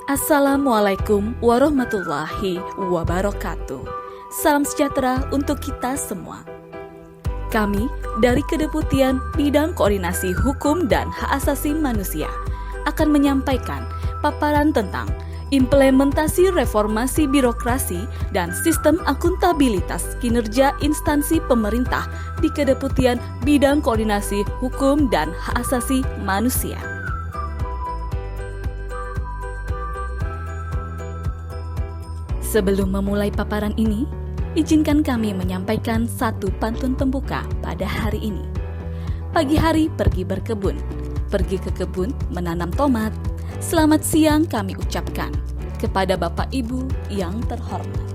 Assalamualaikum warahmatullahi wabarakatuh. Salam sejahtera untuk kita semua. Kami dari Kedeputian Bidang Koordinasi Hukum dan Hak Asasi Manusia akan menyampaikan paparan tentang implementasi reformasi birokrasi dan sistem akuntabilitas kinerja instansi pemerintah di Kedeputian Bidang Koordinasi Hukum dan Hak Asasi Manusia. Sebelum memulai paparan ini, izinkan kami menyampaikan satu pantun pembuka pada hari ini. Pagi hari pergi berkebun, pergi ke kebun menanam tomat. Selamat siang kami ucapkan kepada Bapak Ibu yang terhormat.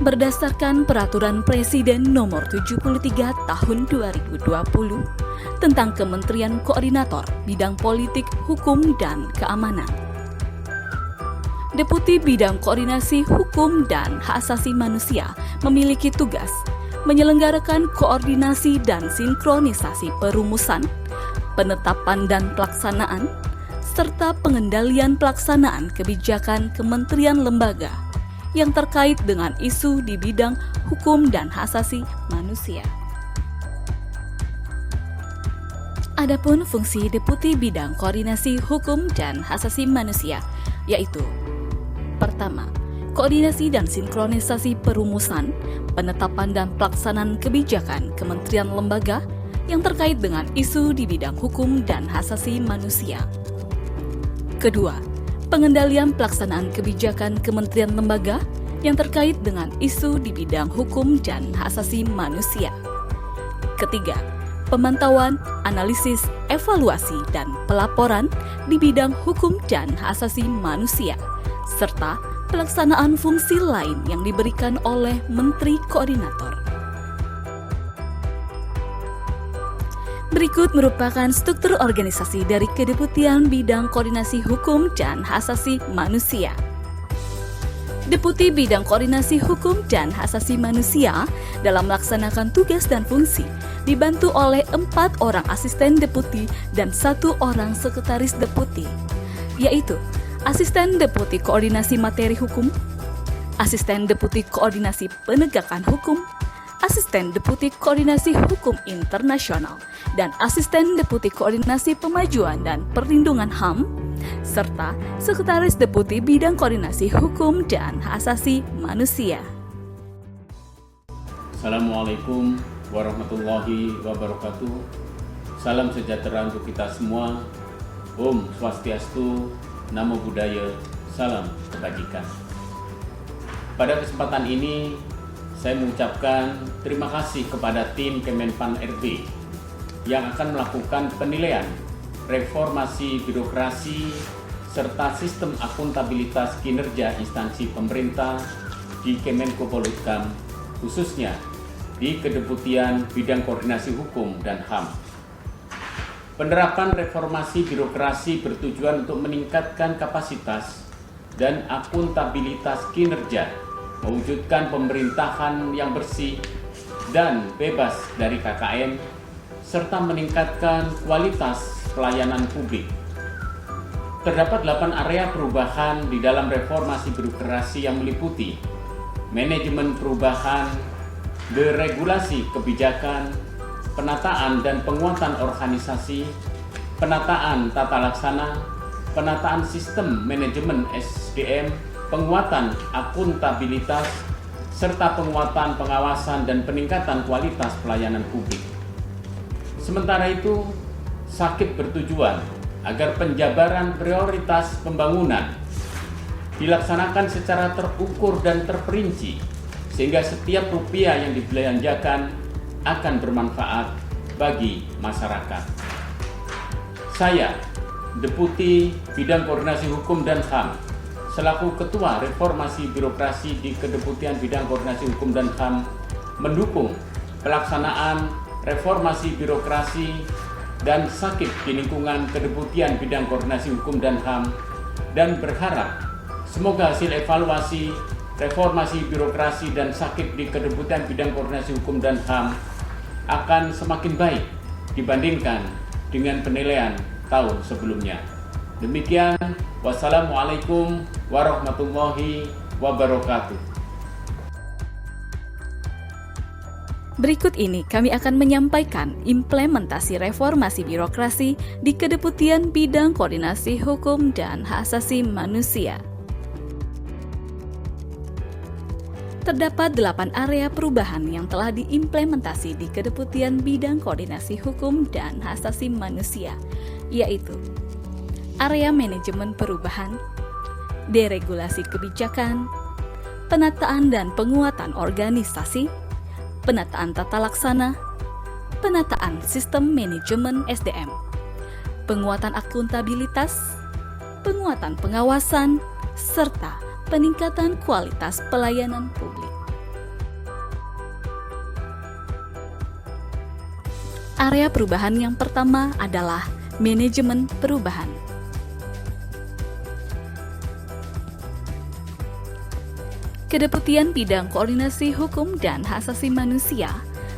Berdasarkan Peraturan Presiden Nomor 73 Tahun 2020 tentang Kementerian Koordinator Bidang Politik, Hukum, dan Keamanan, Deputi Bidang Koordinasi Hukum dan Hak Asasi Manusia memiliki tugas menyelenggarakan koordinasi dan sinkronisasi perumusan, penetapan dan pelaksanaan, serta pengendalian pelaksanaan kebijakan kementerian lembaga yang terkait dengan isu di bidang hukum dan hak asasi manusia. Adapun fungsi Deputi Bidang Koordinasi Hukum dan Hak Asasi Manusia yaitu: pertama, koordinasi dan sinkronisasi perumusan, penetapan dan pelaksanaan kebijakan kementerian lembaga yang terkait dengan isu di bidang hukum dan hak asasi manusia. Kedua, pengendalian pelaksanaan kebijakan kementerian lembaga yang terkait dengan isu di bidang hukum dan hak asasi manusia. Ketiga, pemantauan, analisis, evaluasi, dan pelaporan di bidang hukum dan hak asasi manusia, serta pelaksanaan fungsi lain yang diberikan oleh Menteri Koordinator. Berikut merupakan struktur organisasi dari Kedeputian Bidang Koordinasi Hukum dan Hak Asasi Manusia. Deputi Bidang Koordinasi Hukum dan Hak Asasi Manusia dalam melaksanakan tugas dan fungsi dibantu oleh 4 orang asisten deputi dan 1 orang sekretaris deputi, yaitu Asisten Deputi Koordinasi Materi Hukum, Asisten Deputi Koordinasi Penegakan Hukum, Asisten Deputi Koordinasi Hukum Internasional, dan Asisten Deputi Koordinasi Pemajuan dan Perlindungan HAM, serta Sekretaris Deputi Bidang Koordinasi Hukum dan Hak Asasi Manusia. Assalamualaikum warahmatullahi wabarakatuh. Salam sejahtera untuk kita semua. Om Swastiastu, Namo Buddhaya, salam kebajikan. Pada kesempatan ini, saya mengucapkan terima kasih kepada tim Kemenpan RB yang akan melakukan penilaian reformasi birokrasi serta sistem akuntabilitas kinerja instansi pemerintah di Kemenko Polhukam, khususnya di Kedeputian Bidang Koordinasi Hukum dan HAM. Penerapan reformasi birokrasi bertujuan untuk meningkatkan kapasitas dan akuntabilitas kinerja, mewujudkan pemerintahan yang bersih dan bebas dari KKN, serta meningkatkan kualitas pelayanan publik. Terdapat 8 area perubahan di dalam reformasi birokrasi yang meliputi manajemen perubahan, deregulasi kebijakan, penataan dan penguatan organisasi, penataan tata laksana, penataan sistem manajemen SDM, penguatan akuntabilitas, serta penguatan pengawasan dan peningkatan kualitas pelayanan publik. Sementara itu, SAKIP bertujuan agar penjabaran prioritas pembangunan dilaksanakan secara terukur dan terperinci, sehingga setiap rupiah yang dibelanjakan akan bermanfaat bagi masyarakat. Saya, Deputi Bidang Koordinasi Hukum dan HAM, selaku Ketua Reformasi Birokrasi di Kedeputian Bidang Koordinasi Hukum dan HAM, mendukung pelaksanaan reformasi birokrasi dan SAKIP di lingkungan Kedeputian Bidang Koordinasi Hukum dan HAM, dan berharap semoga hasil evaluasi reformasi birokrasi dan SAKIP di Kedeputian Bidang Koordinasi Hukum dan HAM akan semakin baik dibandingkan dengan penilaian tahun sebelumnya. Demikian, wassalamualaikum warahmatullahi wabarakatuh. Berikut ini kami akan menyampaikan implementasi reformasi birokrasi di Kedeputian Bidang Koordinasi Hukum dan Hak Asasi Manusia. Terdapat 8 area perubahan yang telah diimplementasi di Kedeputian Bidang Koordinasi Hukum dan Hak Asasi Manusia, yaitu area manajemen perubahan, deregulasi kebijakan, penataan dan penguatan organisasi, penataan tata laksana, penataan sistem manajemen SDM, penguatan akuntabilitas, penguatan pengawasan, serta peningkatan kualitas pelayanan publik. Area perubahan yang pertama adalah manajemen perubahan. Kedeputian Bidang Koordinasi Hukum dan Hak Asasi Manusia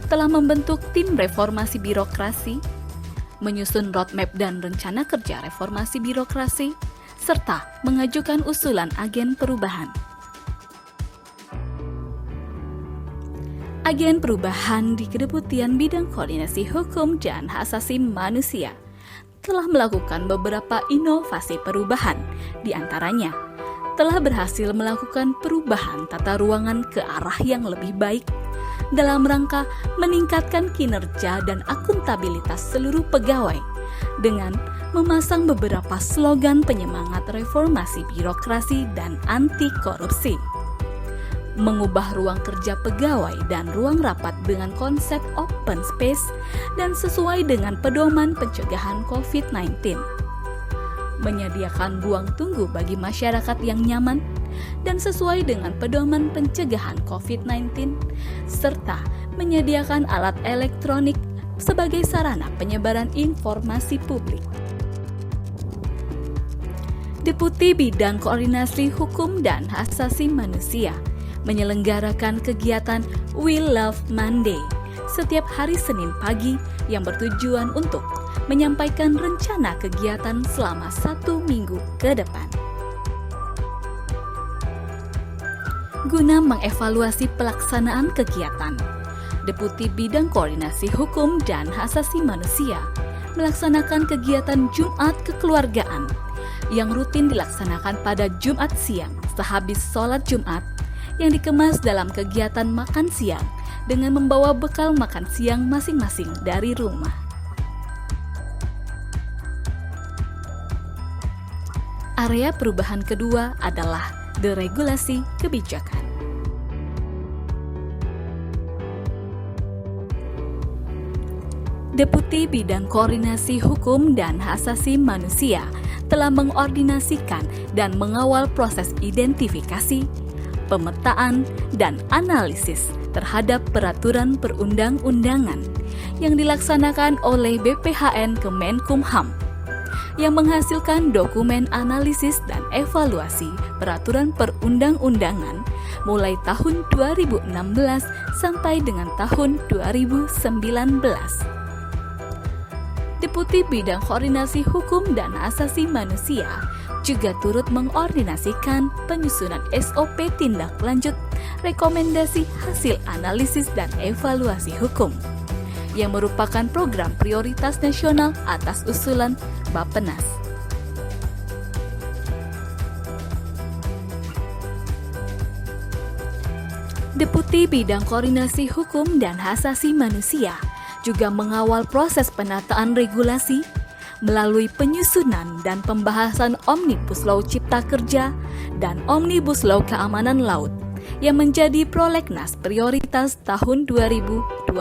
telah membentuk tim reformasi birokrasi, menyusun roadmap dan rencana kerja reformasi birokrasi, serta mengajukan usulan agen perubahan. Agen perubahan di Kedeputian Bidang Koordinasi Hukum dan Hak Asasi Manusia telah melakukan beberapa inovasi perubahan, di antaranya telah berhasil melakukan perubahan tata ruangan ke arah yang lebih baik dalam rangka meningkatkan kinerja dan akuntabilitas seluruh pegawai dengan memasang beberapa slogan penyemangat reformasi birokrasi dan anti korupsi. Mengubah ruang kerja pegawai dan ruang rapat dengan konsep open space dan sesuai dengan pedoman pencegahan COVID-19. Menyediakan ruang tunggu bagi masyarakat yang nyaman dan sesuai dengan pedoman pencegahan COVID-19, serta menyediakan alat elektronik sebagai sarana penyebaran informasi publik. Deputi Bidang Koordinasi Hukum dan Hak Asasi Manusia menyelenggarakan kegiatan We Love Monday setiap hari Senin pagi yang bertujuan untuk menyampaikan rencana kegiatan selama 1 minggu ke depan. Guna mengevaluasi pelaksanaan kegiatan, Deputi Bidang Koordinasi Hukum dan Hak Asasi Manusia melaksanakan kegiatan Jumat Kekeluargaan yang rutin dilaksanakan pada Jumat siang sehabis sholat Jumat, yang dikemas dalam kegiatan makan siang dengan membawa bekal makan siang masing-masing dari rumah. Area perubahan kedua adalah deregulasi kebijakan. Deputi Bidang Koordinasi Hukum dan Hak Asasi Manusia telah mengordinasikan dan mengawal proses identifikasi, pemetaan, dan analisis terhadap peraturan perundang-undangan yang dilaksanakan oleh BPHN Kemenkumham, yang menghasilkan dokumen analisis dan evaluasi peraturan perundang-undangan mulai tahun 2016 sampai dengan tahun 2019. Deputi Bidang Koordinasi Hukum dan Hak Asasi Manusia juga turut mengordinasikan penyusunan SOP tindak lanjut rekomendasi hasil analisis dan evaluasi hukum, yang merupakan program prioritas nasional atas usulan Bappenas. Deputi Bidang Koordinasi Hukum dan Hak Asasi Manusia juga mengawal proses penataan regulasi melalui penyusunan dan pembahasan Omnibus Law Cipta Kerja dan Omnibus Law Keamanan Laut yang menjadi prolegnas prioritas tahun 2020.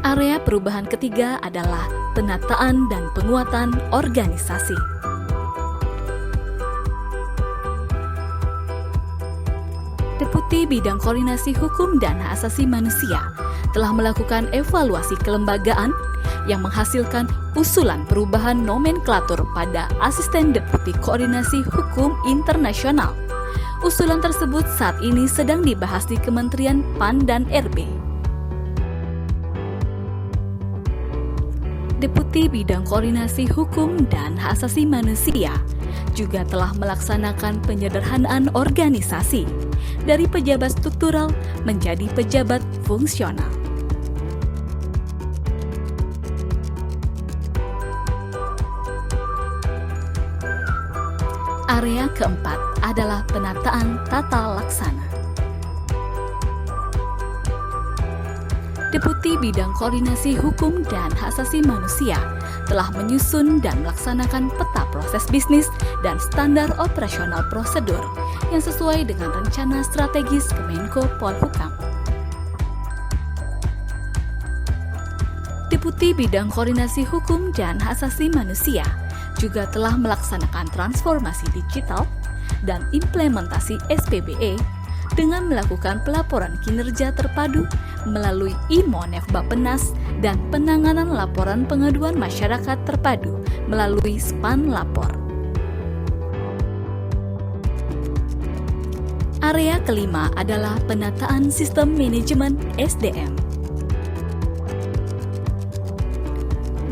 Area perubahan ketiga adalah penataan dan penguatan organisasi. Deputi Bidang Koordinasi Hukum dan Hak Asasi Manusia telah melakukan evaluasi kelembagaan yang menghasilkan usulan perubahan nomenklatur pada Asisten Deputi Koordinasi Hukum Internasional, Usulan tersebut saat ini sedang dibahas di Kementerian PAN dan RB. Deputi Bidang Koordinasi Hukum dan Hak Asasi Manusia juga telah melaksanakan penyederhanaan organisasi dari pejabat struktural menjadi pejabat fungsional. Area keempat adalah penataan tata laksana. Deputi Bidang Koordinasi Hukum dan Hak Asasi Manusia telah menyusun dan melaksanakan peta proses bisnis dan standar operasional prosedur yang sesuai dengan rencana strategis Kemenko Polhukam. Deputi Bidang Koordinasi Hukum dan Hak Asasi Manusia juga telah melaksanakan transformasi digital dan implementasi SPBE dengan melakukan pelaporan kinerja terpadu melalui IMONEF Bappenas dan penanganan laporan pengaduan masyarakat terpadu melalui SPAN Lapor. Area kelima adalah penataan sistem manajemen SDM.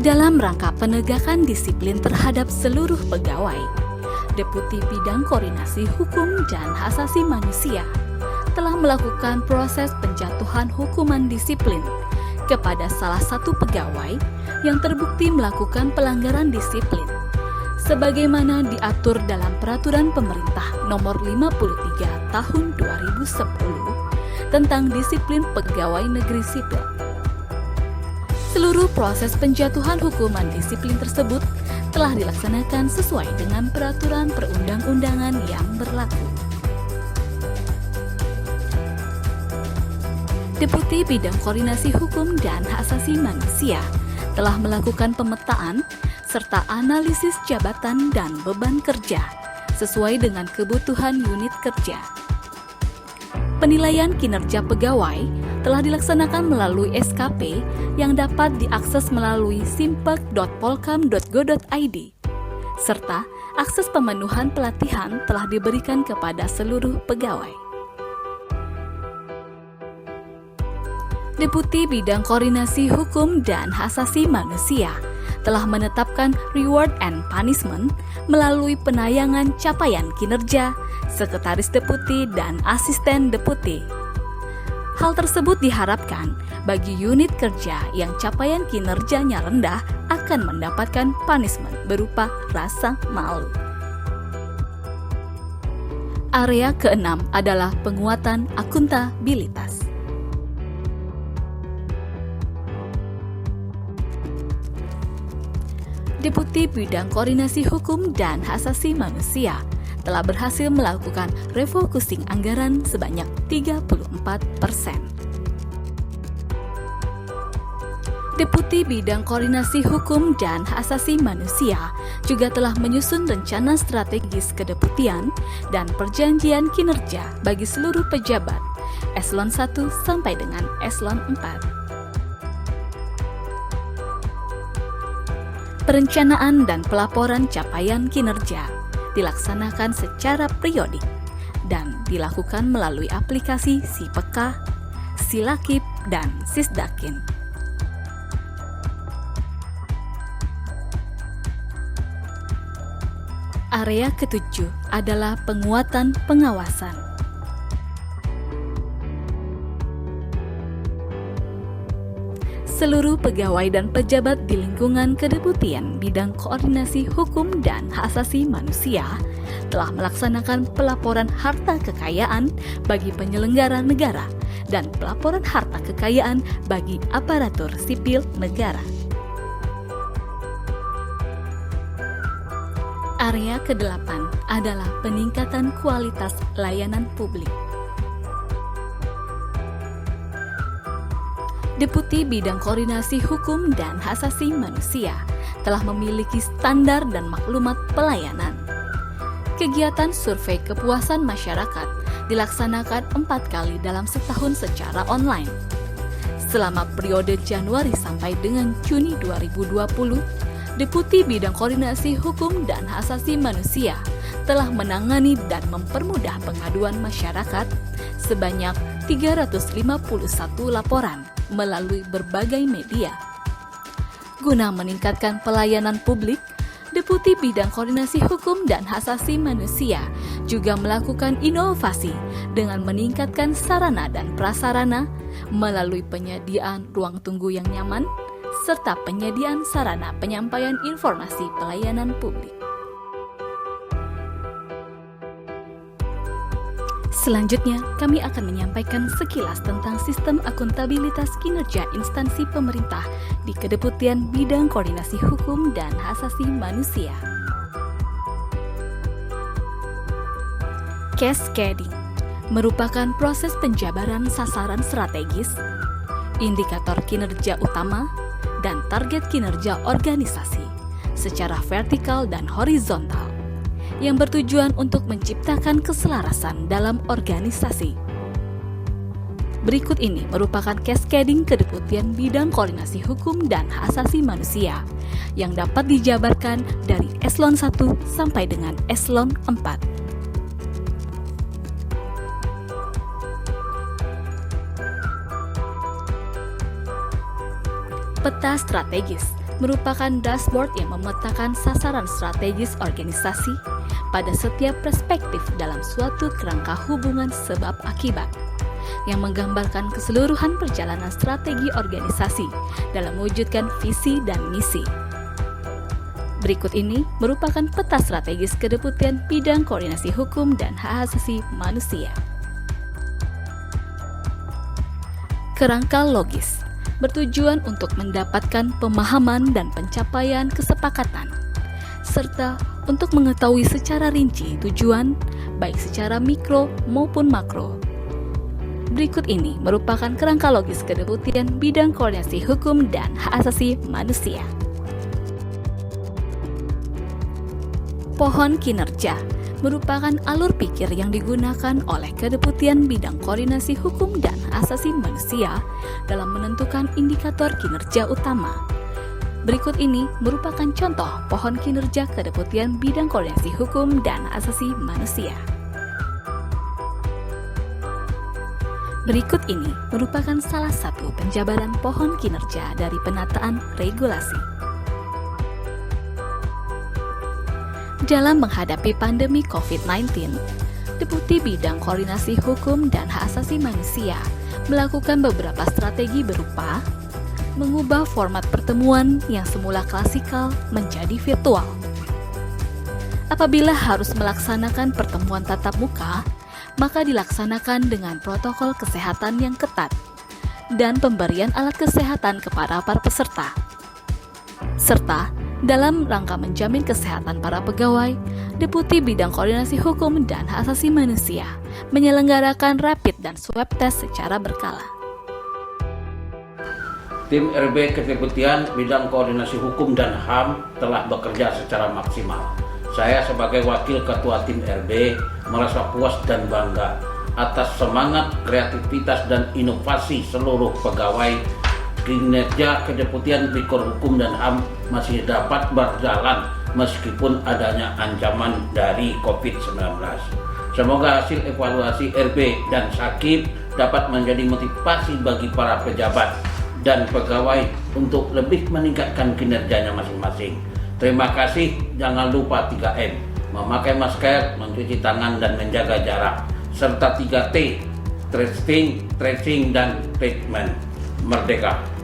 Dalam rangka penegakan disiplin terhadap seluruh pegawai, Deputi Bidang Koordinasi Hukum dan Hak Asasi Manusia telah melakukan proses penjatuhan hukuman disiplin kepada salah satu pegawai yang terbukti melakukan pelanggaran disiplin sebagaimana diatur dalam Peraturan Pemerintah Nomor 53 Tahun 2010 tentang Disiplin Pegawai Negeri Sipil. Seluruh proses penjatuhan hukuman disiplin tersebut telah dilaksanakan sesuai dengan peraturan perundang-undangan yang berlaku. Deputi Bidang Koordinasi Hukum dan Hak Asasi Manusia telah melakukan pemetaan serta analisis jabatan dan beban kerja sesuai dengan kebutuhan unit kerja. Penilaian kinerja pegawai telah dilaksanakan melalui SKP yang dapat diakses melalui simpek.polkam.go.id, serta akses pemenuhan pelatihan telah diberikan kepada seluruh pegawai. Deputi Bidang Koordinasi Hukum dan Hak Asasi Manusia telah menetapkan reward and punishment melalui penayangan capaian kinerja Sekretaris Deputi dan Asisten Deputi. Hal tersebut diharapkan bagi unit kerja yang capaian kinerjanya rendah akan mendapatkan punishment berupa rasa malu. Area keenam adalah penguatan akuntabilitas. Deputi Bidang Koordinasi Hukum dan Hak Asasi Manusia telah berhasil melakukan refocusing anggaran sebanyak 34%. Deputi Bidang Koordinasi Hukum dan Hak Asasi Manusia juga telah menyusun rencana strategis kedeputian dan perjanjian kinerja bagi seluruh pejabat eselon 1 sampai dengan eselon 4. Perencanaan dan pelaporan capaian kinerja dilaksanakan secara periodik dan dilakukan melalui aplikasi SIPEKA, SILAKIP, dan SISDAKIN. Area ketujuh adalah penguatan pengawasan. Seluruh pegawai dan pejabat di lingkungan Kedeputian Bidang Koordinasi Hukum dan Hak Asasi Manusia telah melaksanakan pelaporan harta kekayaan bagi penyelenggara negara dan pelaporan harta kekayaan bagi aparatur sipil negara. Area ke-8 adalah peningkatan kualitas layanan publik. Deputi Bidang Koordinasi Hukum dan Hak Asasi Manusia telah memiliki standar dan maklumat pelayanan. Kegiatan survei kepuasan masyarakat dilaksanakan 4 kali dalam setahun secara online. Selama periode Januari sampai dengan Juni 2020, Deputi Bidang Koordinasi Hukum dan Hak Asasi Manusia telah menangani dan mempermudah pengaduan masyarakat sebanyak 351 laporan melalui berbagai media. Guna meningkatkan pelayanan publik, Deputi Bidang Koordinasi Hukum dan Hak Asasi Manusia juga melakukan inovasi dengan meningkatkan sarana dan prasarana melalui penyediaan ruang tunggu yang nyaman serta penyediaan sarana penyampaian informasi pelayanan publik. Selanjutnya, kami akan menyampaikan sekilas tentang sistem akuntabilitas kinerja instansi pemerintah di Kedeputian Bidang Koordinasi Hukum dan Hak Asasi Manusia. Cascading merupakan proses penjabaran sasaran strategis, indikator kinerja utama, dan target kinerja organisasi secara vertikal dan horizontal yang bertujuan untuk menciptakan keselarasan dalam organisasi. Berikut ini merupakan cascading Kedeputian Bidang Koordinasi Hukum dan Hak Asasi Manusia yang dapat dijabarkan dari eselon 1 sampai dengan eselon 4. Peta strategis merupakan dashboard yang memetakan sasaran strategis organisasi pada setiap perspektif dalam suatu kerangka hubungan sebab akibat, yang menggambarkan keseluruhan perjalanan strategi organisasi dalam mewujudkan visi dan misi. Berikut ini merupakan peta strategis Kedeputian Bidang Koordinasi Hukum dan Hak Asasi Manusia. Kerangka logis bertujuan untuk mendapatkan pemahaman dan pencapaian kesepakatan, serta untuk mengetahui secara rinci tujuan, baik secara mikro maupun makro. Berikut ini merupakan kerangka logis Kedeputian Bidang Koordinasi Hukum dan Hak Asasi Manusia. Pohon kinerja merupakan alur pikir yang digunakan oleh Kedeputian Bidang Koordinasi Hukum dan Hak Asasi Manusia dalam menentukan indikator kinerja utama. Berikut ini merupakan contoh pohon kinerja Kedeputian Bidang Koordinasi Hukum dan Hak Asasi Manusia. Berikut ini merupakan salah satu penjabaran pohon kinerja dari penataan regulasi. Dalam menghadapi pandemi COVID-19, Deputi Bidang Koordinasi Hukum dan Hak Asasi Manusia melakukan beberapa strategi berupa mengubah format pertemuan yang semula klasikal menjadi virtual. Apabila harus melaksanakan pertemuan tatap muka, maka dilaksanakan dengan protokol kesehatan yang ketat dan pemberian alat kesehatan kepada para peserta. Serta dalam rangka menjamin kesehatan para pegawai, Deputi Bidang Koordinasi Hukum dan Hak Asasi Manusia menyelenggarakan rapid dan swab test secara berkala. Tim RB Kedeputian Bidang Koordinasi Hukum dan HAM telah bekerja secara maksimal. Saya sebagai Wakil Ketua Tim RB merasa puas dan bangga atas semangat, kreativitas, dan inovasi seluruh pegawai. Kinerja Kedeputian Bidang Hukum dan HAM masih dapat berjalan meskipun adanya ancaman dari COVID-19. Semoga hasil evaluasi RB dan Sakib dapat menjadi motivasi bagi para pejabat dan pegawai untuk lebih meningkatkan kinerjanya masing-masing. Terima kasih, jangan lupa 3M, memakai masker, mencuci tangan, dan menjaga jarak, serta 3T, testing, tracing, dan treatment. Merdeka!